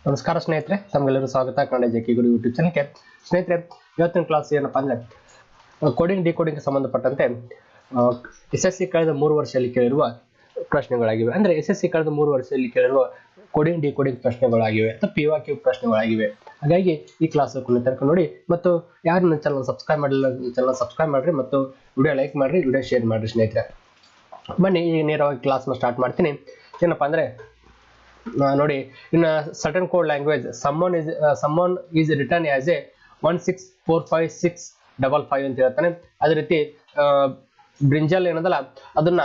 ನಮಸ್ಕಾರ ಸ್ನೇಹಿತರೆ, ತಮಗೆಲ್ಲರೂ ಸ್ವಾಗತ ಕನ್ನಡ ಜೆಕೆ ಗುರು ಯೂಟ್ಯೂಬ್ ಚಾನಲ್ಗೆ. ಸ್ನೇಹಿತರೆ, ಇವತ್ತಿನ ಕ್ಲಾಸ್ ಏನಪ್ಪಾ ಅಂದ್ರೆ ಕೋಡಿಂಗ್ ಡಿಕೋಡಿಂಗ್ ಸಂಬಂಧಪಟ್ಟಂತೆ ಎಸ್ಎಸ್ಸಿ ಕಳೆದ 3 ವರ್ಷದಲ್ಲಿ ಕೇಳಿರುವ ಪ್ರಶ್ನೆಗಳಾಗಿವೆ. ಅಂದ್ರೆ ಎಸ್ಎಸ್ಸಿ ಕಳೆದ 3 ವರ್ಷದಲ್ಲಿ ಕೇಳಿರುವ ಕೋಡಿಂಗ್ ಡಿಕೋಡಿಂಗ್ ಪ್ರಶ್ನೆಗಳಾಗಿವೆ ಅಥವಾ PYQ ಪ್ರಶ್ನೆಗಳಾಗಿವೆ. ಹಾಗಾಗಿ ಈ ಕ್ಲಾಸ್ ಕೊನೆ ತನಕ ನೋಡಿ, ಮತ್ತು ಯಾರು ನನ್ನ ಚಾನಲ್ ಸಬ್ಸ್ಕ್ರೈಬ್ ಮಾಡಿಲ್ಲ ಚಾನಲ್ ಸಬ್ಸ್ಕ್ರೈಬ್ ಮಾಡ್ರಿ, ಮತ್ತು ವಿಡಿಯೋ ಲೈಕ್ ಮಾಡ್ರಿ, ವಿಡಿಯೋ ಶೇರ್ ಮಾಡ್ರಿ ಸ್ನೇಹಿತರೆ. ಬನ್ನಿ ಈಗ ನೇರವಾಗಿ ಕ್ಲಾಸ್ನ ಸ್ಟಾರ್ಟ್ ಮಾಡ್ತೀನಿ. ಏನಪ್ಪಾ ಅಂದ್ರೆ ನೋಡಿ, in a certain code language someone is written as a 1645655 ಅಂತ ಹೇಳ್ತಾನೆ. ಅದೇ ರೀತಿ ಬ್ರಿಂಜಲ್ ಏನದಲ್ಲ ಅದನ್ನ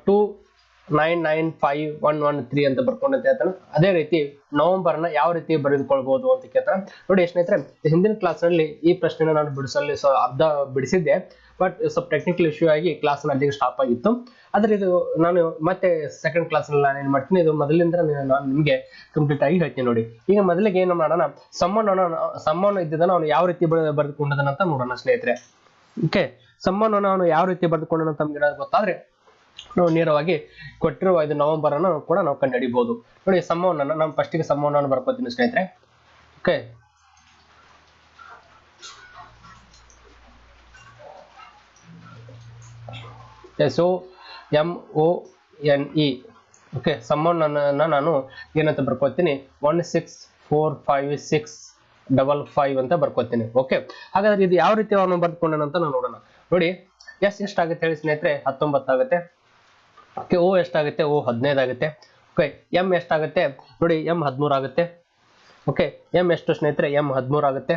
2995113 ಅಂತ ಬರ್ಕೊಂಡು ಅಂತ ಹೇಳ್ತಾನೆ. ಅದೇ ರೀತಿ ನವೆಂಬರ್ ನ ಯಾವ ರೀತಿ ಬರೆದುಕೊಳ್ಬಹುದು ಅಂತ ಕೇಳ್ತಾನೆ. ನೋಡಿ ಸ್ನೇಹಿತರೆ, ಹಿಂದಿನ ಕ್ಲಾಸ್ ನಲ್ಲಿ ಈ ಪ್ರಶ್ನೆನ ನಾನು ಬಿಡಿಸಲು ಅರ್ಧ ಬಿಡಿಸಿದ್ದೆ, ಬಟ್ ಸ್ವಲ್ಪ ಟೆಕ್ನಿಕಲ್ ಇಶ್ಯೂ ಆಗಿ ಕ್ಲಾಸ್ ಅಲ್ಲಿಗೆ ಸ್ಟಾಪ್ ಆಗಿತ್ತು. ಆದ್ರೆ ಇದು ನಾನು ಮತ್ತೆ ಸೆಕೆಂಡ್ ಕ್ಲಾಸ್ ನಲ್ಲಿ ನಾನು ಏನ್ ಮಾಡ್ತೀನಿ, ಇದು ಮೊದಲಿಂದ ನಾನು ನಿಮಗೆ ಕಂಪ್ಲೀಟ್ ಆಗಿ ಹೇಳ್ತೀನಿ. ನೋಡಿ, ಈಗ ಮೊದಲಿಗೆ ಏನು ಮಾಡೋಣ, ಸಮ್ಮನ್ ಇದ್ದಿದ್ದಾನ ಅವನು ಯಾವ ರೀತಿ ಬರೆದುಕೊಂಡದನ ಅಂತ ನೋಡೋಣ ಸ್ನೇಹಿತರೆ. ಓಕೆ, ಸಮ್ಮನ್ ಅವನು ಯಾವ ರೀತಿ ಬರೆದುಕೊಂಡನ ಅಂತ ನಮ್ಗೆ ಗೊತ್ತಾದ್ರೆ ನಾವು ನೇರವಾಗಿ ಕೊಟ್ಟಿರುವ ಇದು ನವೆಂಬರ್ ಅನ್ನು ಕೂಡ ನಾವು ಕಂಡುಹಿಡಿಬಹುದು. ನೋಡಿ, ಸಮ್ಮನ್ ನಾನು ಫಸ್ಟಿಗೆ ಸಮ್ಮನ್ ಅನ್ನು ಬರ್ಕೋತೀನಿ ಸ್ನೇಹಿತರೆ. Okay, SOMONE. ಓಕೆ, ಸಮ್ಮನ್ ನಾನು ಏನಂತ ಬರ್ಕೋತೀನಿ, 1645655 ಅಂತ ಬರ್ಕೋತೀನಿ. ಓಕೆ, ಹಾಗಾದ್ರೆ ಇದು ಯಾವ ರೀತಿ ಅವನು ಬರ್ಕೊಂಡಂತ ನಾವು ನೋಡೋಣ. ನೋಡಿ, ಎಸ್ ಎಷ್ಟಾಗುತ್ತೆ ಹೇಳಿ ಸ್ನೇಹಿತರೆ, 19 ಆಗುತ್ತೆ. ಓಕೆ, ಓ ಎಷ್ಟಾಗುತ್ತೆ, ಓ 15 ಆಗುತ್ತೆ. ಓಕೆ, ಎಂ ಎಷ್ಟಾಗುತ್ತೆ ನೋಡಿ, ಎಂ 13 ಆಗುತ್ತೆ. ಓಕೆ, ಎಂ ಎಷ್ಟು ಸ್ನೇಹಿತರೆ, ಎಂ 13 ಆಗುತ್ತೆ.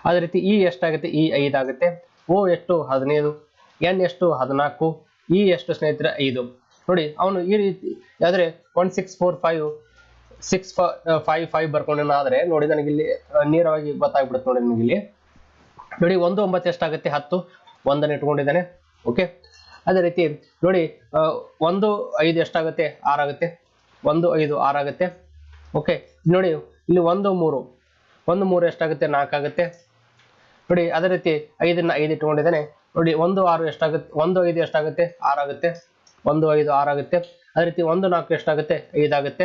ಅದೇ ರೀತಿ ಇ ಎಷ್ಟಾಗುತ್ತೆ, ಇ 5 ಆಗುತ್ತೆ. ಓ ಎಷ್ಟು 15, ಎನ್ ಎಷ್ಟು 14, ಇ ಎಷ್ಟು ಸ್ನೇಹಿತರೆ 5. ನೋಡಿ, ಅವನು ಈ ರೀತಿ ಆದ್ರೆ 1645655 ಬರ್ಕೊಂಡೇನ ಆದ್ರೆ ನೋಡಿ, ನನಗೆ ಇಲ್ಲಿ ನೇರವಾಗಿ ಗೊತ್ತಾಗ್ಬಿಡುತ್ತೆ. ನೋಡಿ, ನನಗೆ ಇಲ್ಲಿ ನೋಡಿ 19 ಎಷ್ಟಾಗುತ್ತೆ, 10, 1 ಇಟ್ಕೊಂಡಿದ್ದಾನೆ. ಓಕೆ, ಅದೇ ರೀತಿ ನೋಡಿ 15 ಎಷ್ಟಾಗುತ್ತೆ, 6 ಆಗುತ್ತೆ. 15 6 ಆಗುತ್ತೆ. ಓಕೆ, ನೋಡಿ ಇಲ್ಲಿ 13 ಎಷ್ಟಾಗುತ್ತೆ, 4 ಆಗುತ್ತೆ. ನೋಡಿ, ಅದೇ ರೀತಿ 5 ಇಟ್ಕೊಂಡಿದ್ದಾನೆ. ನೋಡಿ 16 ಎಷ್ಟಾಗುತ್ತೆ, 15 ಎಷ್ಟಾಗುತ್ತೆ, 6 ಆಗುತ್ತೆ. 15 6 ಆಗುತ್ತೆ. ಅದೇ ರೀತಿ 14 ಎಷ್ಟಾಗುತ್ತೆ, 5 ಆಗುತ್ತೆ.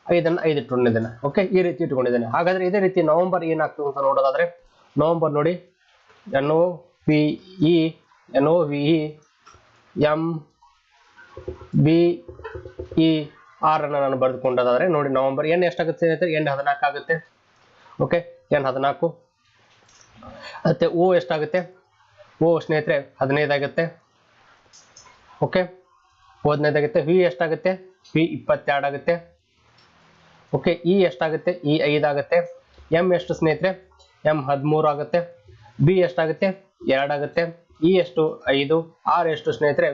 5 ಇಟ್ಕೊಂಡಿದ್ದಾನೆ. ಓಕೆ, ಈ ರೀತಿ ಇಟ್ಕೊಂಡಿದ್ದಾನೆ. ಹಾಗಾದ್ರೆ ಇದೇ ರೀತಿ ನವೆಂಬರ್ ಏನಾಗ್ತದೆ ಅಂತ ನೋಡೋದಾದ್ರೆ, ನವೆಂಬರ್ ನೋಡಿ NOVE MBER ಅನ್ನು ನಾನು ಬರೆದುಕೊಂಡಾದ್ರೆ ನೋಡಿ, ನವೆಂಬರ್ ಎನ್ ಎಷ್ಟಾಗುತ್ತೆ ಸ್ನೇಹಿತರೆ, ಎನ್ 14 ಆಗುತ್ತೆ. Okay, N 14. ಮತ್ತೆ ಓ ಎಷ್ಟಾಗುತ್ತೆ, ಓ ಸ್ನೇಹಿತರೆ 15 ಆಗುತ್ತೆ. ಓಕೆ, 15 ಆಗುತ್ತೆ. ವಿ ಎಷ್ಟಾಗುತ್ತೆ, ವಿ 22 ಆಗುತ್ತೆ. ಓಕೆ, ಇ ಎಷ್ಟಾಗುತ್ತೆ, ಇ 5 ಆಗುತ್ತೆ. ಎಂ ಎಷ್ಟು ಸ್ನೇಹಿತರೆ, ಎಂ 13 ಆಗುತ್ತೆ. ಬಿ ಎಷ್ಟಾಗುತ್ತೆ, 2 ಆಗುತ್ತೆ. ಇ ಎಷ್ಟು 5. ಆರ್ ಎಷ್ಟು ಸ್ನೇಹಿತರೆ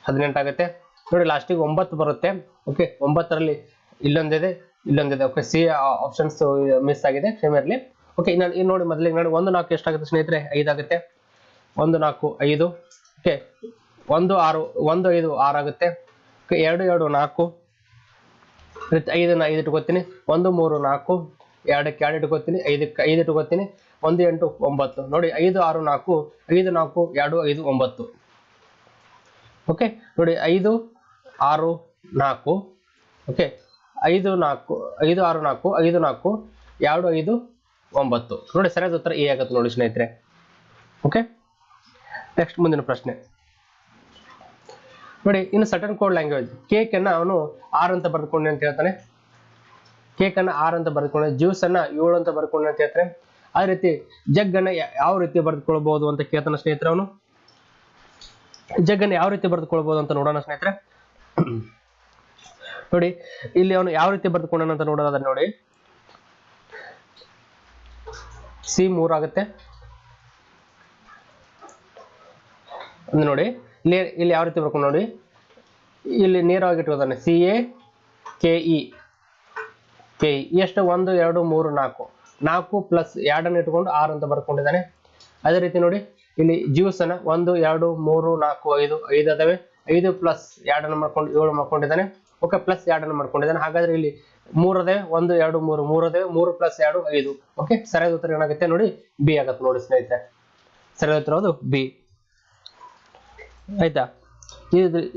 18 ಆಗುತ್ತೆ. ನೋಡಿ, ಲಾಸ್ಟಿಗೆ 9 ಬರುತ್ತೆ. ಓಕೆ, 9ರಲ್ಲಿ ಇಲ್ಲೊಂದಿದೆ. ಓಕೆ, ಸಿ ಆಪ್ಷನ್ಸ್ ಮಿಸ್ ಆಗಿದೆ, ಕ್ಷಮೆ ಇರಲಿ. ಓಕೆ, ಇನ್ನು ನೋಡಿ ಮೊದಲಿಗೆ ನೋಡಿ 14 ಎಷ್ಟಾಗುತ್ತೆ ಸ್ನೇಹಿತರೆ, 5 ಆಗುತ್ತೆ. 14 5. ಓಕೆ, 15 6 ಆಗುತ್ತೆ. ಓಕೆ, 2 4. 5 ಇಟ್ಕೋತೀನಿ. 1 3 4. 2 ಇಟ್ಕೋತೀನಿ. 5 ಇಟ್ಕೋತೀನಿ. 1 8 9. ನೋಡಿ, 5 6 4. 5 4 2 5 9. ಓಕೆ, ನೋಡಿ 5 6 4. ಓಕೆ, 5 6 4 5 4 2 5 9. ನೋಡಿ, ಸರಿಯಾದ ಉತ್ತರ ಎ ಆಗುತ್ತೆ ನೋಡಿ ಸ್ನೇಹಿತರೆ. ಓಕೆ, ನೆಕ್ಸ್ಟ್ ಮುಂದಿನ ಪ್ರಶ್ನೆ ನೋಡಿ. ಇನ್ನು ಸರ್ಟನ್ ಕೋಡ್ ಲ್ಯಾಂಗ್ವೇಜ್ ಕೇಕ್ ಅನ್ನ ಅವನು 6 ಅಂತ ಬರ್ಕೊಂಡೆ ಅಂತ ಹೇಳ್ತಾನೆ. ಕೇಕ್ ಅನ್ನ 6 ಅಂತ ಬರ್ಕೊಂಡೆ. ಜ್ಯೂಸ್ ಅನ್ನ 7 ಅಂತ ಬರ್ಕೊಂಡೆ ಅಂತ ಹೇಳ್ತಾನೆ. ಅದೇ ರೀತಿ ಜಗ್ ಅನ್ನ ಯಾವ ರೀತಿ ಬರೆದುಕೊಳ್ಬಹುದು ಅಂತ ಕೇಳ್ತಾನೆ ಸ್ನೇಹಿತರೆ. ಅವನು ಜಗ್ ಅನ್ನ ಯಾವ ರೀತಿ ಬರೆದುಕೊಳ್ಬಹುದು ಅಂತ ನೋಡೋಣ ಸ್ನೇಹಿತರೆ. ನೋಡಿ, ಇಲ್ಲಿ ಅವನು ಯಾವ ರೀತಿ ಬರೆದುಕೊಂಡನ ಅಂತ ನೋಡೋದಾದ್ರೆ ನೋಡಿ, ಸಿ 3 ಆಗುತ್ತೆ. ನೋಡಿ, ಇಲ್ಲಿ ಯಾವ ರೀತಿ ಬರ್ಕೊಂಡು ನೋಡಿ, ಇಲ್ಲಿ ನೇರವಾಗಿ ಇಟ್ಕೋತಾನೆ. CAKE ಎಷ್ಟು 1 2 3 4 ಪ್ಲಸ್ 2 ಇಟ್ಕೊಂಡು 6 ಅಂತ ಬರ್ಕೊಂಡಿದ್ದಾನೆ. ಅದೇ ರೀತಿ ನೋಡಿ, ಇಲ್ಲಿ ಜ್ಯೂಸ್ ಅನ್ನ 1 2 3 4 5 ಅದಾವೆ. 5 ಪ್ಲಸ್ 2 ಮಾಡ್ಕೊಂಡು 7 ಮಾಡ್ಕೊಂಡಿದ್ದಾನೆ. Okay, plus 2 ಮಾಡ್ಕೊಂಡಿದ್ದಾನೆ. ಹಾಗಾದ್ರೆ ಇಲ್ಲಿ 3 ಅದೇ, 1 2 3 ಅದೇ. 3 ಪ್ಲಸ್ 2 5. ಓಕೆ, ಸರಿಯಾದ ಉತ್ತರ ಏನಾಗುತ್ತೆ ನೋಡಿ, ಬಿ ಆಗುತ್ತೆ ನೋಡಿ ಸ್ನೇಹಿತರೆ. ಸರಿಯಾದ ಉತ್ತರ ಅದು ಬಿ. ಆಯ್ತಾ,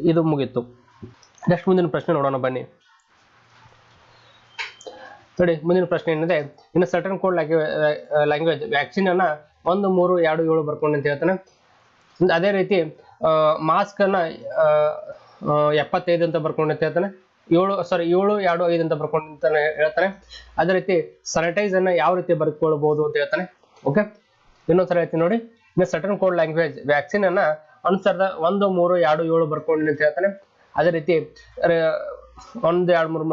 ಇದು ಮುಗೀತು. ನೆಕ್ಸ್ಟ್ ಮುಂದಿನ ಪ್ರಶ್ನೆ ನೋಡೋಣ ಬನ್ನಿ. ನೋಡಿ ಮುಂದಿನ ಪ್ರಶ್ನೆ ಏನಿದೆ, ಇನ್ನು ಸರ್ಟನ್ ಕೋಡ್ ಲ್ಯಾಂಗ್ವೇಜ್ ವ್ಯಾಕ್ಸಿನ್ ಅನ್ನ 1 3 2 7 ಬರ್ಕೊಂಡು ಅಂತ ಹೇಳ್ತಾನೆ. ಅದೇ ರೀತಿ ಮಾಸ್ಕ್ ಅನ್ನ 75 ಅಂತ ಬರ್ಕೊಂಡು ಅಂತ ಹೇಳ್ತಾನೆ. 7 2 5 ಅಂತ ಬರ್ಕೊಂಡು ಅಂತ ಹೇಳ್ತಾನೆ. ಅದೇ ರೀತಿ ಸ್ಯಾನಿಟೈಸ್ ಅನ್ನ ಯಾವ ರೀತಿ ಬರ್ಕೊಳ್ಬಹುದು ಅಂತ ಹೇಳ್ತಾನೆ. ಓಕೆ, ಇನ್ನೊಂದ್ಸಲ ಹೇಳ್ತೀನಿ ನೋಡಿ. ಇನ್ನು ಸರ್ಟನ್ ಕೋಡ್ ಲ್ಯಾಂಗ್ವೇಜ್ ವ್ಯಾಕ್ಸಿನ್ ಅನ್ನ ಅನುಸಾರದ 1 3 2 7 ಬರ್ಕೊಂಡು ಅಂತ ಹೇಳ್ತಾನೆ. ಅದೇ ರೀತಿ 1 2 3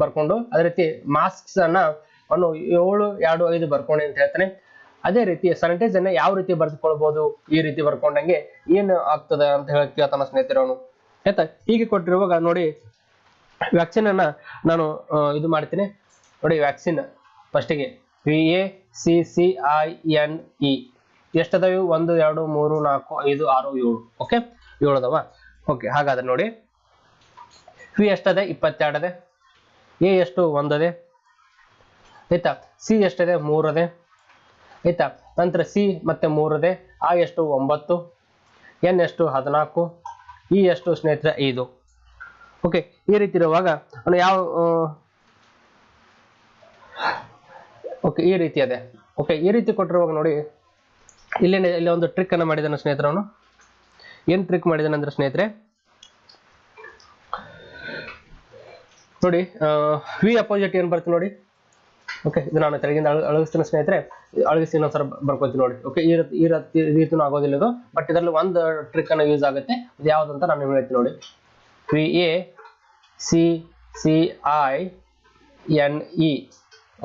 ಬರ್ಕೊಂಡು, ಅದೇ ರೀತಿ ಮಾಸ್ಕ್ಸ್ ಅನ್ನ 7 2 5 ಬರ್ಕೊಂಡು ಅಂತ ಹೇಳ್ತಾನೆ. ಅದೇ ರೀತಿ ಸ್ಯಾನಿಟೈಸ್ ಅನ್ನ ಯಾವ ರೀತಿ ಬರ್ಕೊಳ್ಬಹುದು, ಈ ರೀತಿ ಬರ್ಕೊಂಡಂಗೆ ಏನು ಆಗ್ತದೆ ಅಂತ ಹೇಳ್ತಾನ ಸ್ನೇಹಿತರೆ ಅವನು. ಆಯ್ತಾ, ಹೀಗೆ ಕೊಟ್ಟಿರುವಾಗ ನೋಡಿ ವ್ಯಾಕ್ಸಿನ್ ಅನ್ನ ನಾನು ಇದು ಮಾಡ್ತೀನಿ ನೋಡಿ. ವ್ಯಾಕ್ಸಿನ್ ಫಸ್ಟಿಗೆ VACCINE ಎಷ್ಟದಾವೆ? 1 2 3 4 5 6 7. ಓಕೆ, 7 ಅದಾವ. ಓಕೆ, ಹಾಗಾದ್ರೆ ನೋಡಿ ವಿ ಎಷ್ಟದೆ? 22 ಅದೆ. ಎ ಎಷ್ಟು? 1 ಅದೆ. ಆಯ್ತಾ. ಸಿ ಎಷ್ಟದೆ? 3 ಅದೆ. ಆಯ್ತಾ. ನಂತರ ಸಿ ಮತ್ತೆ 3 ಅದೆ. ಆ ಎಷ್ಟು? 9. ಎನ್ ಎಷ್ಟು? 14. ಇ ಎಷ್ಟು ಸ್ನೇಹಿತರೆ? 5. ಓಕೆ, ಈ ರೀತಿ ಇರುವಾಗ ಯಾವ ಓಕೆ ಈ ರೀತಿ ಅದೇ. ಓಕೆ, ಈ ರೀತಿ ಕೊಟ್ಟಿರುವಾಗ ನೋಡಿ ಇಲ್ಲಿ ಒಂದು ಟ್ರಿಕ್ ಅನ್ನ ಮಾಡಿದಾನೆ ಸ್ನೇಹಿತರೆ ಅವನು. ಏನ್ ಟ್ರಿಕ್ ಮಾಡಿದಾನೆ ಅಂದ್ರೆ ಸ್ನೇಹಿತರೆ ನೋಡಿ, ವಿ ಅಪೋಸಿಟ್ ಏನ್ ಬರ್ತದೆ ನೋಡಿ. ಓಕೆ, ಇದು ನಾನು ತೆಳಗಿಂದ ಅಳಗಿಸ್ತೀನಿ ಸ್ನೇಹಿತರೆ. ಅಳಗಿಸಿ ಇನ್ನೊಂದ್ಸಲ ಬರ್ಕೊಳ್ತೀನಿ ನೋಡಿ. ಓಕೆ, ಈ ರೀತಿನೂ ಆಗೋದಿಲ್ಲ ಇದು, ಬಟ್ ಇದರಲ್ಲಿ ಒಂದು ಟ್ರಿಕ್ ಅನ್ನ ಯೂಸ್ ಆಗುತ್ತೆ. ಇದು ಯಾವ್ದಂತ ನಾನು ಹೇಳ್ತೀನಿ ನೋಡಿ. VACCINE.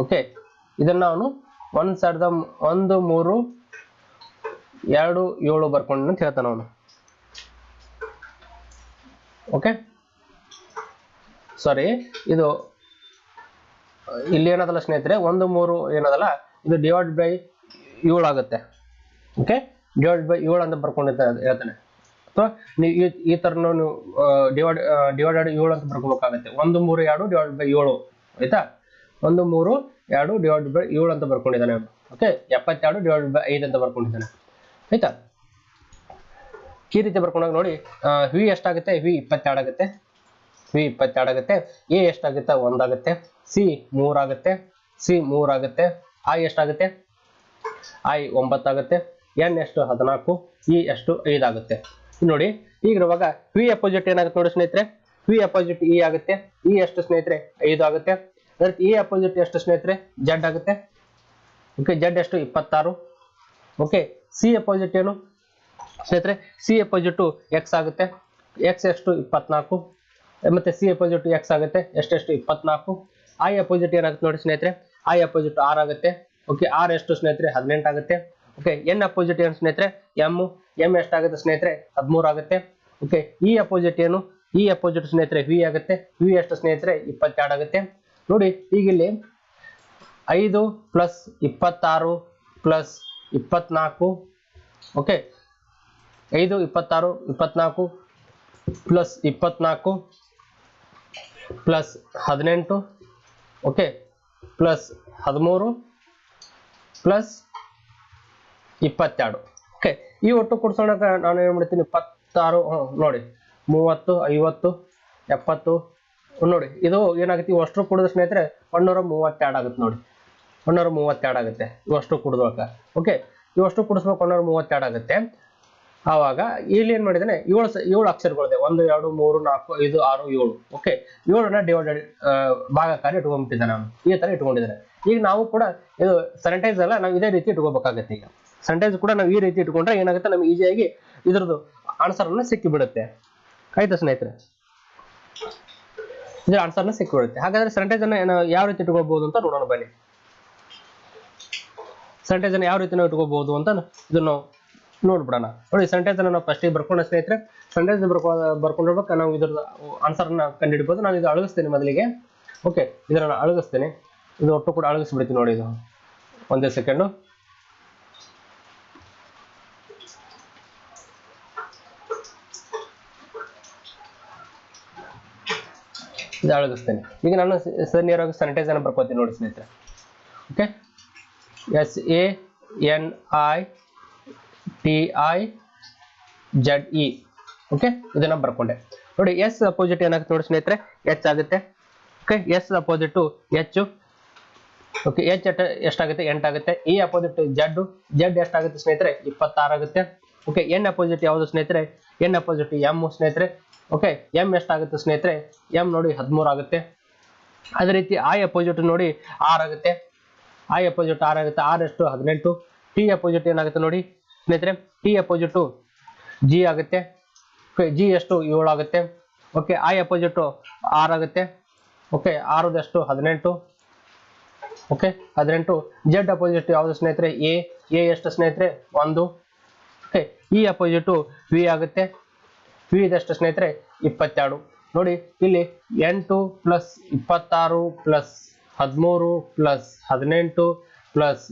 ಓಕೆ, ಇದನ್ನ ಅವನು 1 3 2 7 ಬರ್ಕೊಂಡು ಅಂತ ಹೇಳ್ತಾನ ಅವನು. ಓಕೆ, ಸಾರಿ, ಇದು ಇಲ್ಲಿ ಏನದಲ್ಲ ಸ್ನೇಹಿತರೆ 1 3 ಏನದಲ್ಲ, ಇದು ಡಿವೈಡ್ ಬೈ 7 ಆಗುತ್ತೆ. ಓಕೆ, ಡಿವೈಡ್ ಬೈ 7 ಅಂತ ಬರ್ಕೊಂಡಿದ್ದ ಹೇಳ್ತಾನೆ. ಅಥವಾ ನೀವು ಈ ತರ ನೀವು ಡಿವೈಡೆಡ್ 7 ಅಂತ ಬರ್ಕೋಬೇಕಾಗುತ್ತೆ. 1 3 2 ಡಿವೈಡ್ ಬೈ 7. ಆಯ್ತಾ, 1 3 2 ಡಿವೈಡ್ ಬೈ 7 ಅಂತ ಬರ್ಕೊಂಡಿದ್ದಾನೆ ಅವನು. ಓಕೆ, 72 ಡಿವೈಡ್ ಬೈ 5 ಅಂತ ಬರ್ಕೊಂಡಿದ್ದಾನೆ. ಆಯ್ತಾ, ಈ ರೀತಿ ಬರ್ಕೊಂಡಾಗ ನೋಡಿ ವಿ ಎಷ್ಟಾಗುತ್ತೆ? ವಿ 22 ಆಗುತ್ತೆ. ವಿ 22 ಆಗುತ್ತೆ. ಎ ಎಷ್ಟಾಗುತ್ತೆ? 1 ಆಗುತ್ತೆ. ಸಿ 3 ಆಗುತ್ತೆ. ಸಿ 3 ಆಗುತ್ತೆ. ಐ ಎಷ್ಟಾಗುತ್ತೆ? ಐ 9 ಆಗುತ್ತೆ. ಎನ್ ಎಷ್ಟು? 14. ಇ ಎಷ್ಟು? 5 ಆಗುತ್ತೆ. ನೋಡಿ, ಈಗಿರುವಾಗ ವಿ ಅಪೋಸಿಟ್ ಏನಾಗುತ್ತೆ ನೋಡಿ ಸ್ನೇಹಿತರೆ. ವಿ ಅಪೋಸಿಟ್ ಇ ಆಗುತ್ತೆ. ಇ ಎಷ್ಟು ಸ್ನೇಹಿತರೆ? 5 ಆಗುತ್ತೆ. ಅದೇ ಇ ಅಪೋಸಿಟ್ ಎಷ್ಟು ಸ್ನೇಹಿತರೆ? ಜೆಡ್ ಆಗುತ್ತೆ. ಓಕೆ, ಜೆಡ್ ಎಷ್ಟು? 26. ಓಕೆ, ಸಿ ಅಪೋಸಿಟ್ ಏನು ಸ್ನೇಹಿತರೆ? ಸಿ ಅಪೋಸಿಟ್ ಎಕ್ಸ್ ಆಗುತ್ತೆ. ಎಕ್ಸ್ ಎಷ್ಟು? 24. ಮತ್ತೆ ಸಿ ಅಪೋಸಿಟ್ ಎಕ್ಸ್ ಆಗುತ್ತೆ. ಎಷ್ಟೆಷ್ಟು? 24. ಐ ಅಪೋಸಿಟ್ ಏನಾಗುತ್ತೆ ನೋಡಿ ಸ್ನೇಹಿತರೆ? ಐ ಅಪೋಸಿಟ್ ಆರ್ ಆಗುತ್ತೆ. ಓಕೆ, ಆರ್ ಎಷ್ಟು ಸ್ನೇಹಿತರೆ? 18 ಆಗುತ್ತೆ. ಓಕೆ, ಎನ್ ಅಪೋಸಿಟ್ ಏನು ಸ್ನೇಹಿತರೆ? ಎಮ್. ಎಮ್ ಎಷ್ಟಾಗುತ್ತೆ ಸ್ನೇಹಿತರೆ? 13 ಆಗುತ್ತೆ. ಓಕೆ, ಇ ಅಪೋಸಿಟ್ ಏನು? ಇ ಅಪೋಸಿಟ್ ಸ್ನೇಹಿತರೆ ವಿ ಆಗುತ್ತೆ. ವಿ ಎಷ್ಟು ಸ್ನೇಹಿತರೆ? 22 ಆಗುತ್ತೆ. ನೋಡಿ, ಈಗ ಇಲ್ಲಿ 5 plus 26 plus 24. Okay, 5 26 24 plus 24 plus 18. Okay, plus 13 plus 22. Okay, ಈ ಒಟ್ಟು ಕೂಡಿಸೋಣ ನಾನು ಏನು ಮಾಡ್ತೀನಿ? 26 ನೋಡಿ 30 50 70 ನೋಡಿ, ಇದು ಏನಾಗುತ್ತೆ? ಅಷ್ಟು ಕುಡಿದ ಸ್ನೇಹಿತರೆ 132 ಆಗುತ್ತೆ ನೋಡಿ. 132 ಆಗುತ್ತೆ ಇವಷ್ಟು ಕುಡಿದೊಳಕ. ಓಕೆ, ಇವಷ್ಟು ಕುಡಿಸ್ಬೇಕು 132 ಆಗುತ್ತೆ. ಆವಾಗ ಇಲ್ಲಿ ಏನ್ ಮಾಡಿದಾನೆ? 7 ಅಕ್ಷರಗಳಿದೆ. 1 2 3 4 5 6 7. ಓಕೆ, 7ನ ಡಿವೈಡೆಡ್ ಭಾಗಕಾರಿ ಇಟ್ಕೊಂಡ್ಬಿಟ್ಟಿದ್ದಾನೆ ಅವನು. ಈ ತರ ಇಟ್ಕೊಂಡಿದ್ದಾನೆ. ಈಗ ನಾವು ಕೂಡ ಇದು ಸ್ಯಾನಿಟೈಸ್ ಅಲ್ಲ, ನಾವು ಇದೇ ರೀತಿ ಇಟ್ಕೋಬೇಕಾಗತ್ತೆ. ಈಗ ಸ್ಯಾನಿಟೈಸ್ ಕೂಡ ನಾವು ಈ ರೀತಿ ಇಟ್ಕೊಂಡ್ರೆ ಏನಾಗುತ್ತೆ? ನಮ್ಗೆ ಈಸಿಯಾಗಿ ಇದ್ರದ್ದು ಆನ್ಸರ್ ಅನ್ನ ಸಿಕ್ಕಿ ಬಿಡುತ್ತೆ. ಆಯ್ತಾ ಸ್ನೇಹಿತರೆ, ಇದ್ರ ಆನ್ಸರ್ನ ಸಿಕ್ಕಿಬಿಡುತ್ತೆ. ಹಾಗಾದ್ರೆ ಸ್ಯಾನಿಟೈಸ್ ಅನ್ನ ಯಾವ ರೀತಿ ಇಟ್ಕೋಬಹುದು ಅಂತ ನೋಡೋಣ ಬನ್ನಿ. ಸ್ಯಾನಿಟೈಸ್ ಅನ್ನ ಯಾವ ರೀತಿ ನಾವು ಇಟ್ಕೋಬಹುದು ಅಂತ ಇದನ್ನು ನೋಡ್ಬಿಡೋಣ. ನೋಡಿ, ಸ್ಯಾನಿಟೈಸ್ ಅನ್ನ ನಾವು ಫಸ್ಟ್ ಬರ್ಕೊಂಡ ಸ್ನೇಹಿತರೆ, ಸ್ಯಾನಿಟೈಸ್ ಬರ್ಕೊಂಡಿರ್ಬೇಕು. ನಾವು ಇದ್ರ ಆನ್ಸರ್ ಅನ್ನ ಕಂಡುಹಿಡಬಹುದು. ನಾನು ಇದು ಅಳಗಿಸ್ತೇನೆ ಮೊದಲಿಗೆ. ಓಕೆ, ಇದನ್ನ ಅಳಗಿಸ್ತೇನೆ. ಇದು ಒಟ್ಟು ಕೂಡ ಅಳಗಿಸ್ಬಿಡ್ತೀನಿ ನೋಡಿ. ಇದು ಒಂದೇ ಸೆಕೆಂಡು. ಇದು ಅಳಗಿಸ್ತೇನೆ. ಈಗ ನಾನು ನೇರವಾಗಿ ಸ್ಯಾನಿಟೈಸ್ ಅನ್ನ ಬರ್ಕೋತೀನಿ ನೋಡಿ ಸ್ನೇಹಿತರೆ. Okay, SANITIZE. ಓಕೆ, ಇದನ್ನ ಬರ್ಕೊಂಡೆ ನೋಡಿ. ಎಸ್ ಅಪೋಸಿಟ್ ಏನಾಗುತ್ತೆ ನೋಡಿ ಸ್ನೇಹಿತರೆ? ಎಚ್ ಆಗುತ್ತೆ. Okay, S opposite H. Okay H ಎಷ್ಟಾಗುತ್ತೆ 8 ಆಗುತ್ತೆ. ಇ ಅಪೋಸಿಟ್ ಜೆಡ್ ಎಷ್ಟಾಗುತ್ತೆ ಸ್ನೇಹಿತರೆ 26 ಆಗುತ್ತೆ. ಓಕೆ ಎನ್ ಅಪೋಸಿಟ್ ಯಾವುದು ಸ್ನೇಹಿತರೆ ಎನ್ ಅಪೋಸಿಟ್ ಎಂ ಸ್ನೇಹಿತರೆ. ಓಕೆ ಎಂ ಎಷ್ಟಾಗುತ್ತೆ ಸ್ನೇಹಿತರೆ ಎಂ ನೋಡಿ 13 ಆಗುತ್ತೆ. ಅದೇ ರೀತಿ ಐ ಅಪೋಸಿಟ್ ನೋಡಿ 6 ಆಗುತ್ತೆ. ಐ ಅಪೋಸಿಟ್ 6 ಆಗುತ್ತೆ. 6 ಎಷ್ಟು 18. ಟಿ ಅಪೋಸಿಟ್ ಏನಾಗುತ್ತೆ ನೋಡಿ ಸ್ನೇಹಿತರೆ ಟಿ ಅಪೋಸಿಟ್ ಜಿ ಆಗುತ್ತೆ. ಓಕೆ ಜಿ ಎಷ್ಟು 7 ಆಗುತ್ತೆ. ಓಕೆ ಐ ಅಪೋಸಿಟ್ 6 ಆಗುತ್ತೆ. ಓಕೆ 6 ಎಷ್ಟು 18. ಓಕೆ 18. ಜೆಡ್ ಅಪೋಸಿಟ್ ಯಾವುದು ಸ್ನೇಹಿತರೆ ಎ ಎಷ್ಟು ಸ್ನೇಹಿತರೆ 1. ಓಕೆ ಇ ಅಪೋಸಿಟ್ ವಿ ಆಗುತ್ತೆ. ವಿ ಇದೆಷ್ಟು ಸ್ನೇಹಿತರೆ 22. ನೋಡಿ ಇಲ್ಲಿ 8 plus 26 plus 13 plus 18 plus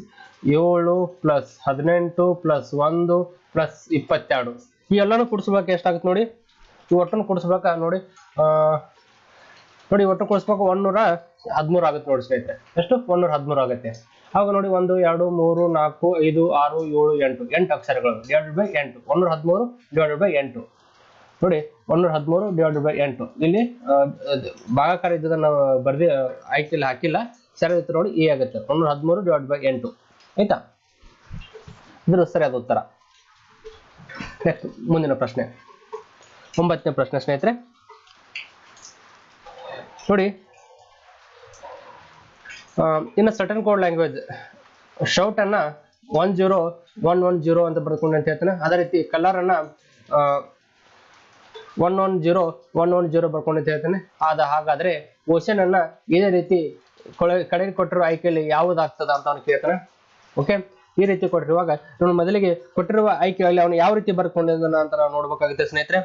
7 plus 18 plus 1 plus 22 ಈ ಎಲ್ಲಾನು ಕೂಡಿಸ್ಬೇಕು ಎಷ್ಟಾಗುತ್ತೆ ನೋಡಿ. ಈ ಒಟ್ಟನ್ನು ಕೂಡಿಸ್ಬೇಕಾ ನೋಡಿ ನೋಡಿ ಒಟ್ಟು ಕೂಡಿಸ್ಬೇಕು 113 ಆಗುತ್ತೆ ನೋಡಿ ಸ್ನೇಹಿತರೆ. ಎಷ್ಟು 113 ಆಗುತ್ತೆ. ಆಗ ನೋಡಿ 1 2 3 4 5 6 7 8 ಅಕ್ಷರಗಳು ಡಿವೈಡೆಡ್ ಬೈ 8 113 ಡಿವೈಡೆಡ್ ಬೈ 8 ನೋಡಿ 113 ಡಿವೈಡೆಡ್ ಬೈ 8 ಇಲ್ಲಿ ಭಾಗಾಕಾರ ಇದ್ದದನ್ನ ನಾವು ಬರ್ದಿ ಆಯ್ಕೆಯಲ್ಲಿ ಹಾಕಿಲ್ಲ ಸರಿ ಇತ್ತು ನೋಡಿ ಎ ಆಗುತ್ತೆ 113 ಡಿವೈಡೆಡ್ ಬೈ 8 ಆಯ್ತಾ. ಇದ್ರ ಸರಿಯಾದ ಉತ್ತರ. ನೆಕ್ಸ್ಟ್ ಮುಂದಿನ ಪ್ರಶ್ನೆ 9ನೇ ಪ್ರಶ್ನೆ ಸ್ನೇಹಿತರೆ ನೋಡಿ. ಇನ್ನು ಸರ್ಟನ್ ಕೋಡ್ ಲ್ಯಾಂಗ್ವೇಜ್ ಶೌಟ್ ಅನ್ನ 10110 ಅಂತ ಬರ್ಕೊಂಡು ಅಂತ ಹೇಳ್ತಾನೆ. ಅದೇ ರೀತಿ ಕಲರ್ ಅನ್ನ 110 ಬರ್ಕೊಂಡು ಅಂತ ಹೇಳ್ತಾನೆ. ಹಾಗಾದ್ರೆ ಓಷನ್ ಅನ್ನ ಇದೇ ರೀತಿ ಕಡೆಗೆ ಕೊಟ್ಟಿರುವ ಆಯ್ಕೆಯಲ್ಲಿ ಯಾವುದಾಗ್ತದ ಅಂತ ಅವನು ಕೇಳ್ತಾನೆ. ಓಕೆ ಈ ರೀತಿ ಕೊಟ್ಟಿರುವಾಗ ನಾವು ಮೊದಲಿಗೆ ಕೊಟ್ಟಿರುವ ಆಯ್ಕೆಯಲ್ಲಿ ಅವನು ಯಾವ ರೀತಿ ಬರ್ಕೊಂಡಿದ್ದಾನ ಅಂತ ನಾವು ನೋಡ್ಬೇಕಾಗುತ್ತೆ ಸ್ನೇಹಿತರೆ.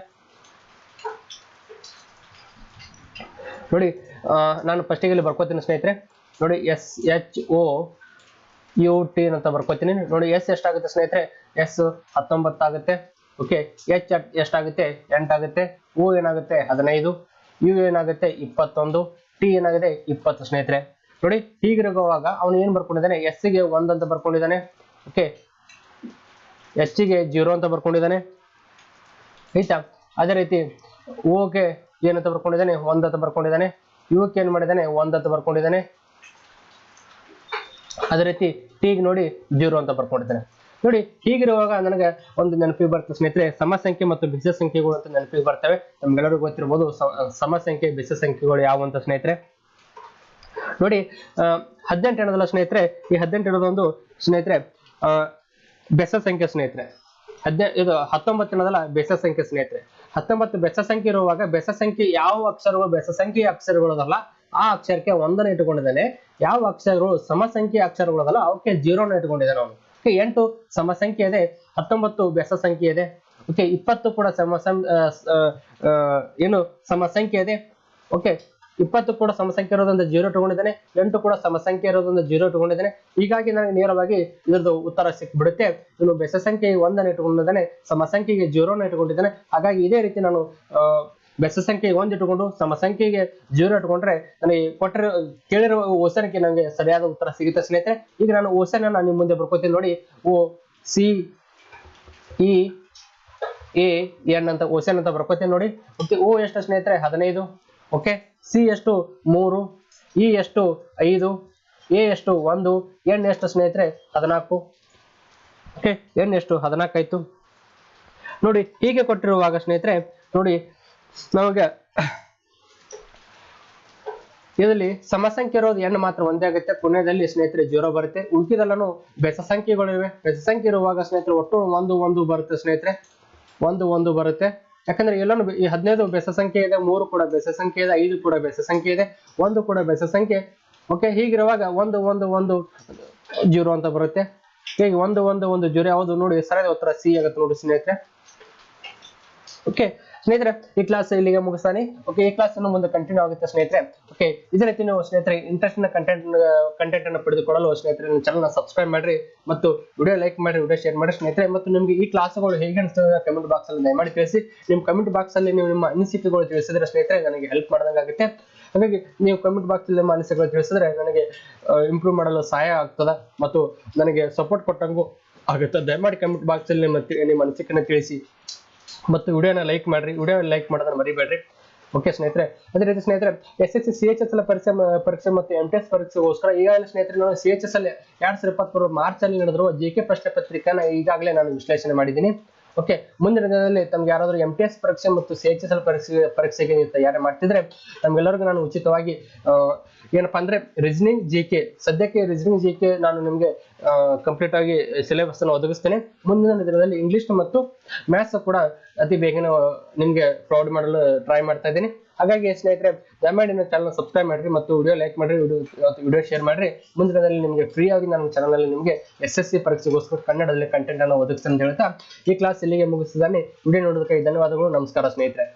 ನೋಡಿ ನಾನು ಫಸ್ಟಿಗೆ ಇಲ್ಲಿ ಬರ್ಕೋತೀನಿ ಸ್ನೇಹಿತರೆ. ನೋಡಿ SHOUT ಅಂತ ಬರ್ಕೋತೀನಿ. ನೋಡಿ ಎಸ್ ಎಷ್ಟಾಗುತ್ತೆ ಸ್ನೇಹಿತರೆ ಎಸ್ 19 ಆಗುತ್ತೆ. ಓಕೆ ಎಚ್ ಎಷ್ಟಾಗುತ್ತೆ 8 ಆಗುತ್ತೆ. ಓ ಏನಾಗುತ್ತೆ 15. ಯು ಏನಾಗುತ್ತೆ 21. ಟಿ ಏನಾಗುತ್ತೆ 20 ಸ್ನೇಹಿತರೆ. ನೋಡಿ ಹೀಗಿರುವಾಗ ಅವನು ಏನ್ ಬರ್ಕೊಂಡಿದ್ದಾನೆ ಎಸ್ ಗೆ 1 ಅಂತ ಬರ್ಕೊಂಡಿದ್ದಾನೆ. ಓಕೆ ಎಚ್ ಗೆ 0 ಅಂತ ಬರ್ಕೊಂಡಿದ್ದಾನೆ ಆಯ್ತಾ. ಅದೇ ರೀತಿ ಓಗೆ ಏನಂತ ಬರ್ಕೊಂಡಿದ್ದಾನೆ 1 ಅಂತ ಬರ್ಕೊಂಡಿದ್ದಾನೆ. ಯುಕ್ಕೆ ಏನ್ ಮಾಡಿದ್ದಾನೆ 1 ಅಂತ ಬರ್ಕೊಂಡಿದ್ದಾನೆ. ಅದೇ ರೀತಿ ಟಿಗೆ ನೋಡಿ 0 ಅಂತ ಬರ್ಕೊಂಡಿದ್ದಾನೆ. ನೋಡಿ ಹೀಗಿರುವಾಗ ನನಗೆ ಒಂದು ನೆನಪಿಗೆ ಬರ್ತದೆ ಸ್ನೇಹಿತರೆ ಸಮ ಸಂಖ್ಯೆ ಮತ್ತು ಬೆಸ ಸಂಖ್ಯೆಗಳು ಅಂತ ನೆನಪಿಗೆ ಬರ್ತವೆ. ನಮ್ಗೆಲ್ಲರಿಗೂ ಗೊತ್ತಿರಬಹುದು ಸಮ ಸಂಖ್ಯೆ ಬೆಸ ಸಂಖ್ಯೆಗಳು ಯಾವ ಅಂತ ಸ್ನೇಹಿತರೆ. ನೋಡಿ 18 ಎನ್ನೋದಲ್ಲ ಸ್ನೇಹಿತರೆ. ಈ 18 ಎನ್ನೋದೊಂದು ಸ್ನೇಹಿತರೆ ಬೆಸ ಸಂಖ್ಯೆ ಸ್ನೇಹಿತರೆ. ಇದು 19 ಎನ್ನೋದಲ್ಲ ಬೆಸ ಸಂಖ್ಯೆ ಸ್ನೇಹಿತರೆ. 19 ಬೆಸ ಸಂಖ್ಯೆ ಇರುವಾಗ ಬೆಸ ಸಂಖ್ಯೆ ಯಾವ ಅಕ್ಷರಗಳು ಬೆಸ ಸಂಖ್ಯೆಯ ಅಕ್ಷರಗಳದಲ್ಲ ಆ ಅಕ್ಷರಕ್ಕೆ 1 ಇಟ್ಟುಕೊಂಡಿದ್ದಾನೆ. ಯಾವ ಅಕ್ಷರಗಳು ಸಮ ಸಂಖ್ಯೆಯ ಅಕ್ಷರಗಳದಲ್ಲ ಅವಕ್ಕೆ 0 ಇಟ್ಟುಕೊಂಡಿದ್ದಾನೆ ಅವನು. ಓಕೆ 8 ಸಮ ಸಂಖ್ಯೆ ಇದೆ. 19 ಬೆಸ ಸಂಖ್ಯೆ ಇದೆ. ಓಕೆ 20 ಕೂಡ ಏನು ಸಮ ಸಂಖ್ಯೆ ಇದೆ. ಓಕೆ 20 ಕೂಡ ಸಮ ಸಂಖ್ಯೆ ಇರೋದ್ರಿಂದ 0 ಇಟ್ಟುಕೊಂಡಿದ್ದಾನೆ. 8 ಕೂಡ ಸಮ ಸಂಖ್ಯೆ ಇರೋದ್ರಿಂದ 0 ಇಟ್ಟುಕೊಂಡಿದ್ದಾನೆ. ಹೀಗಾಗಿ ನನಗೆ ನೇರವಾಗಿ ಇದರದ್ದು ಉತ್ತರ ಸಿಕ್ಬಿಡುತ್ತೆ. ಇವನು ಬೆಸ ಸಂಖ್ಯೆ 1 ಇಟ್ಟುಕೊಂಡಿದ್ದಾನೆ, ಸಮ ಸಂಖ್ಯೆಗೆ 0 ಇಟ್ಟುಕೊಂಡಿದ್ದಾನೆ. ಹಾಗಾಗಿ ಇದೇ ರೀತಿ ನಾನು ಬೆಸ ಸಂಖ್ಯೆ 1 ಇಟ್ಟುಕೊಂಡು ಸಮ ಸಂಖ್ಯೆಗೆ 0 ಇಟ್ಟುಕೊಂಡ್ರೆ ನನಗೆ ಕೇಳಿರುವ ಓಸನಕ್ಕೆ ನನಗೆ ಸರಿಯಾದ ಉತ್ತರ ಸಿಗುತ್ತೆ ಸ್ನೇಹಿತರೆ. ಈಗ ನಾನು ಓಸನ್ ಅನ್ನು ನಿಮ್ಮ ಮುಂದೆ ಬರ್ಕೋತೀನಿ ನೋಡಿ. OCEAN ಅಂತ ಓಸನ್ ಅಂತ ಬರ್ಕೋತೀನಿ ನೋಡಿ. ಓಕೆ ಓ ಎಷ್ಟು ಸ್ನೇಹಿತರೆ 15. ಓಕೆ ಸಿ ಎಷ್ಟು 3, ಇ ಎಷ್ಟು 5, ಎ ಎಷ್ಟು 1, ಎನ್ ಎಷ್ಟು ಸ್ನೇಹಿತರೆ 14. ಓಕೆ ಎನ್ ಎಷ್ಟು 14 ಆಯ್ತು. ನೋಡಿ ಹೀಗೆ ಕೊಟ್ಟಿರುವಾಗ ಸ್ನೇಹಿತರೆ ನೋಡಿ ನಮಗೆ ಇದರಲ್ಲಿ ಸಮ ಸಂಖ್ಯೆ ಇರೋದು ಎನ್ ಮಾತ್ರ ಒಂದೇ ಆಗುತ್ತೆ. ಪುಣ್ಯದಲ್ಲಿ ಸ್ನೇಹಿತರೆ 0 ಬರುತ್ತೆ. ಉಳಿದೆಲ್ಲನೂ ಬೆಸ ಸಂಖ್ಯೆಗಳು ಇವೆ. ಬೆಸ ಸಂಖ್ಯೆ ಇರುವಾಗ ಸ್ನೇಹಿತರೆ ಒಟ್ಟು 1 ಬರುತ್ತೆ ಸ್ನೇಹಿತರೆ. 1 ಬರುತ್ತೆ. ಯಾಕಂದ್ರೆ ಎಲ್ಲಾನು ಈ 15 ಬೆಸ ಸಂಖ್ಯೆ ಇದೆ, 3 ಕೂಡ ಬೆಸ ಸಂಖ್ಯೆ ಇದೆ, 5 ಕೂಡ ಬೆಸ ಸಂಖ್ಯೆ ಇದೆ, 1 ಕೂಡ ಬೆಸ ಸಂಖ್ಯೆ. ಓಕೆ ಹೀಗಿರುವಾಗ 1 ಅಂತ ಬರುತ್ತೆ. ಹೀಗೆ 1 ಯಾವುದು ನೋಡಿ ಸರಿಯಾದ ಉತ್ತರ ಸಿ ಆಗುತ್ತೆ ನೋಡಿ ಸ್ನೇಹಿತರೆ. ಓಕೆ ಸ್ನೇಹಿತರೆ ಈ ಕ್ಲಾಸ್ ಇಲ್ಲಿಗೆ ಮುಗಿಸ್ತಾನೆ. ಓಕೆ ಈ ಕ್ಲಾಸ್ ಅನ್ನು ಮುಂದೆ ಕಂಟಿನ್ಯೂ ಆಗುತ್ತೆ ಸ್ನೇಹಿತರೆ. ಓಕೆ ಇದೇ ರೀತಿ ನೀವು ಸ್ನೇಹಿತರೆ ಇಂಟ್ರೆಸ್ಟಿಂಗ್ ಕಂಟೆಂಟ್ ಅನ್ನು ಪಡೆದುಕೊಳ್ಳಲು ಸ್ನೇಹಿತರೆ ನನ್ನ ಚಾನಲ್ ಸಬ್ಸ್ಕ್ರೈಬ್ ಮಾಡ್ರಿ ಮತ್ತು ವಿಡಿಯೋ ಲೈಕ್ ಮಾಡಿ, ವಿಡಿಯೋ ಶೇರ್ ಮಾಡಿ ಸ್ನೇಹಿತರೆ. ಮತ್ತು ನಿಮಗೆ ಈ ಕ್ಲಾಸ್ಗಳು ಹೇಗೆ ಅನಿಸ್ತದೆ ಕಮೆಂಟ್ ಬಾಕ್ಸ್ ಅಲ್ಲಿ ದಯಮಾಡಿ ತಿಳಿಸಿ. ನಿಮ್ಮ ಕಮೆಂಟ್ ಬಾಕ್ಸ್ ಅಲ್ಲಿ ನೀವು ನಿಮ್ಮ ಅನಿಸಿಕೆಗಳು ತಿಳಿಸಿದ್ರೆ ಸ್ನೇಹಿತರೆ ನನಗೆ ಹೆಲ್ಪ್ ಮಾಡಿದಂಗಾಗುತ್ತೆ. ಹಾಗಾಗಿ ನೀವು ಕಮೆಂಟ್ ಬಾಕ್ಸ್ ಅಲ್ಲಿ ನಿಮ್ಮ ಅನಿಸಿಕೆಗಳು ತಿಳಿಸಿದ್ರೆ ನನಗೆ ಇಂಪ್ರೂವ್ ಮಾಡಲು ಸಹಾಯ ಆಗ್ತದೆ ಮತ್ತು ನನಗೆ ಸಪೋರ್ಟ್ ಕೊಟ್ಟಂಗೂ ಆಗುತ್ತೆ. ದಯಮಾಡಿ ಕಮೆಂಟ್ ಬಾಕ್ಸ್ ಅಲ್ಲಿ ನಿಮ್ಮ ಅನಿಸಿಕೆಯನ್ನು ತಿಳಿಸಿ ಮತ್ತು ವಿಡಿಯೋನ ಲೈಕ್ ಮಾಡ್ರಿ. ವಿಡಿಯೋ ಲೈಕ್ ಮಾಡೋದನ್ನ ಮರಿಬೇಡ್ರಿ. ಓಕೆ ಸ್ನೇಹಿತರೆ, ಅದೇ ರೀತಿ ಸ್ನೇಹಿತರೆ SSC-CHSL ಪರೀಕ್ಷೆ ಮತ್ತು MTS ಪರೀಕ್ಷೆಗೋಸ್ಕರ ಈಗಾಗಲೇ ಸ್ನೇಹಿತರೆ ನಾನು CHSL 2023 ಮಾರ್ಚ್ ಅಲ್ಲಿ ನಡೆದಿರುವ JK ಪ್ರಶ್ನೆ ಪತ್ರಿಕೆನ ಈಗಾಗಲೇ ನಾನು ವಿಶ್ಲೇಷಣೆ ಮಾಡಿದ್ದೀನಿ. ಓಕೆ, ಮುಂದಿನ ದಿನದಲ್ಲಿ ತಮ್ಗೆ ಯಾರಾದರೂ MTS ಪರೀಕ್ಷೆ ಮತ್ತು CHSL ಪರೀಕ್ಷೆಗೆ ನೀವು ತಯಾರಿ ಮಾಡ್ತಿದ್ರೆ ನಮ್ಗೆಲ್ಲರಿಗೂ ನಾನು ಉಚಿತವಾಗಿ ಏನಪ್ಪಾ ಅಂದ್ರೆ ರೀಸನಿಂಗ್ GK, ಸದ್ಯಕ್ಕೆ ರೀಸನಿಂಗ್ GK ನಾನು ನಿಮಗೆ ಕಂಪ್ಲೀಟ್ ಆಗಿ ಸಿಲೆಬಸ್ ಅನ್ನು ಒದಗಿಸ್ತೇನೆ. ಮುಂದಿನ ದಿನದಲ್ಲಿ ಇಂಗ್ಲಿಷ್ ಮತ್ತು ಮ್ಯಾಥ್ಸ್ ಕೂಡ ಅತಿ ಬೇಗನೆ ನಿಮ್ಗೆ ಪ್ರೊವೈಡ್ ಮಾಡಲು ಟ್ರೈ ಮಾಡ್ತಾ ಇದ್ದೀನಿ. ಹಾಗಾಗಿ ಸ್ನೇಹಿತರೆ ದಯಮಾಡಿ ನನ್ನ ಚಾನಲ್ ಸಬ್ಸ್ಕ್ರೈಬ್ ಮಾಡ್ರಿ ಮತ್ತು ವಿಡಿಯೋ ಲೈಕ್ ಮಾಡ್ರಿ, ವಿಡಿಯೋ ಶೇರ್ ಮಾಡ್ರಿ. ಮುಂದಿನ ದಿನದಲ್ಲಿ ನಿಮಗೆ ಫ್ರೀ ಆಗಿ ನನ್ನ ಚಾನಲ್ ಅಲ್ಲಿ ನಿಮಗೆ SSC ಪರೀಕ್ಷೆಗೋಸ್ಕರ ಕನ್ನಡದಲ್ಲಿ ಕಂಟೆಂಟ್ ಅನ್ನು ಒದಗಿಸ್ತೇನೆ ಅಂತ ಹೇಳ್ತಾ ಈ ಕ್ಲಾಸ್ ಇಲ್ಲಿಗೆ ಮುಗಿಸಿದ್ದಾನೆ. ವಿಡಿಯೋ ನೋಡೋದಕ್ಕೆ ಧನ್ಯವಾದಗಳು. ನಮಸ್ಕಾರ ಸ್ನೇಹಿತರೆ.